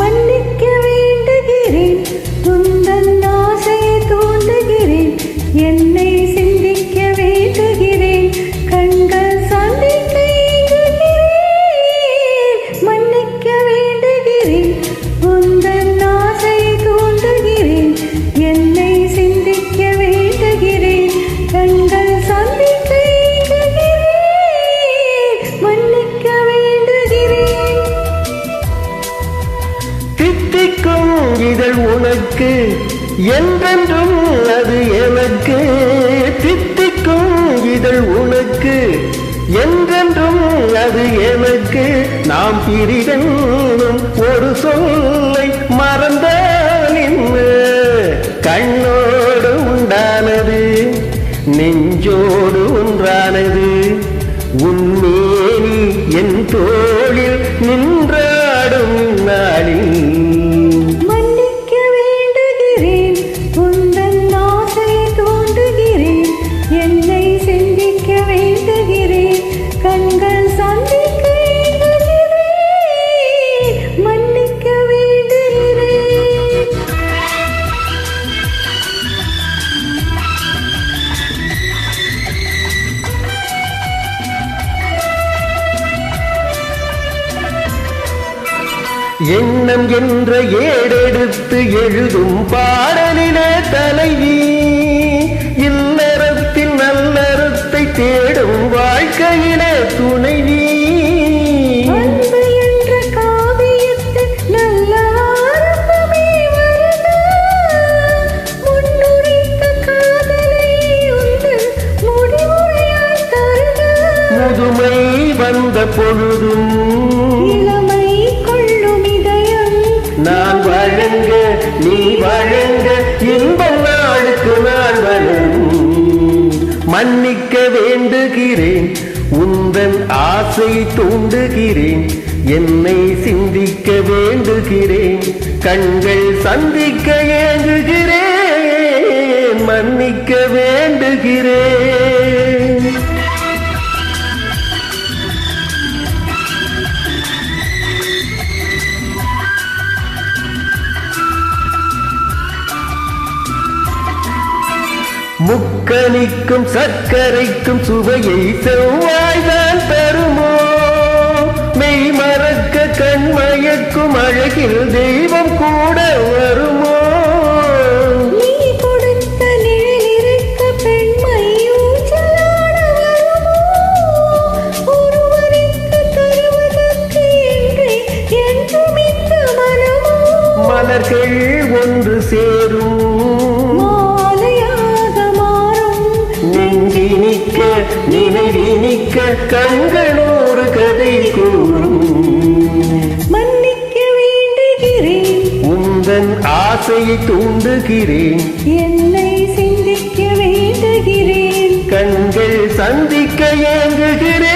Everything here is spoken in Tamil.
மன்னிக்க வேண்டுகிறேன், உந்தன் ஆசையை தூண்டுகிறேன், என்னை சிந்திக்க வேண்டுகிறேன், கண்கள் சந்திக்க ஏங்குகிறேன். மன்னிக்க வேண்டுகிறேன், உந்தன் ஆசையை தூண்டுகிறேன், என்னை சிந்திக்க வேண்டுகிறேன், கண்கள் சந்திக்க ஏங்குகிறேன். மன்னிக்க வேண்டுகிறேன். தித்திக்கும் இதழ் உனக்கு என்றென்றும் அது எனக்கு. தித்திக்கும் இதழ் உனக்கு என்றென்றும் அது எனக்கு. நாம் பிரிதென்னும் ஒரு சொல்லை மறந்தால் இன்று கண்ணோடு உண்டானது நெஞ்சோடு ஒன்றானது. உன்மேனி என் தோளில் நின்றாடும் நாளில் மன்னிக்க வேண்டுகிறேன், உந்தன் ஆசையை தூண்டுகிறேன், என்னை சிந்திக்க வேண்டுகிறேன், கண்கள் சந்திக்க ஏங்குகிறேன். மன்னிக்க வேண்டுகிறேன். எண்ணம் என்ற ஏடெடுத்து எழுதும் பாடலிலே தலைவி, இல்லறத்தில் நல்லறத்தை தேடும் வாழ்க்கையிலே துணைவி. அன்பு என்ற காவியத்தில் நல்ல ஆரம்பமே வருக, முன்னுரைத்த காதலை உந்தன் முடிவுரையாய் தருக. முதுமை வந்த பொழுதும் இளமை கொள்ளும் இதயம் நான் வழங்க நீ வழங்க இன்பம் நாளுக்கு நாள் வரும். மன்னிக்க வேண்டுகிறேன், உந்தன் ஆசையை தூண்டுகிறேன், என்னை சிந்திக்க வேண்டுகிறேன், கண்கள் சந்திக்க ஏங்குகிறேன். மன்னிக்க வேண்டுகிறேன். முக்கனிக்கும் சர்க்கரைக்கும் சுவையை செவ்வாய்தான் தருமோ? மெய் மறக்க கண்மயக்கும் அழகில் தெய்வம் கூட வருமோ? நீ கொடுத்த நிழலிருக்க பெண்மை ஊஞ்சலாட வருமோ? ஒருவருக்கு தருவதற்கு என்றே என்றும் இந்த மனமோ? மலர்கள் ஒன்று சேரும் நெஞ்சினிக்க நினைவினிக்க கண்களோரு கதை கூறும். மன்னிக்க வேண்டுகிறேன், உந்தன் ஆசையை தூண்டுகிறேன், என்னை சிந்திக்க வேண்டுகிறேன், கண்கள் சந்திக்க ஏங்குகிறேன்.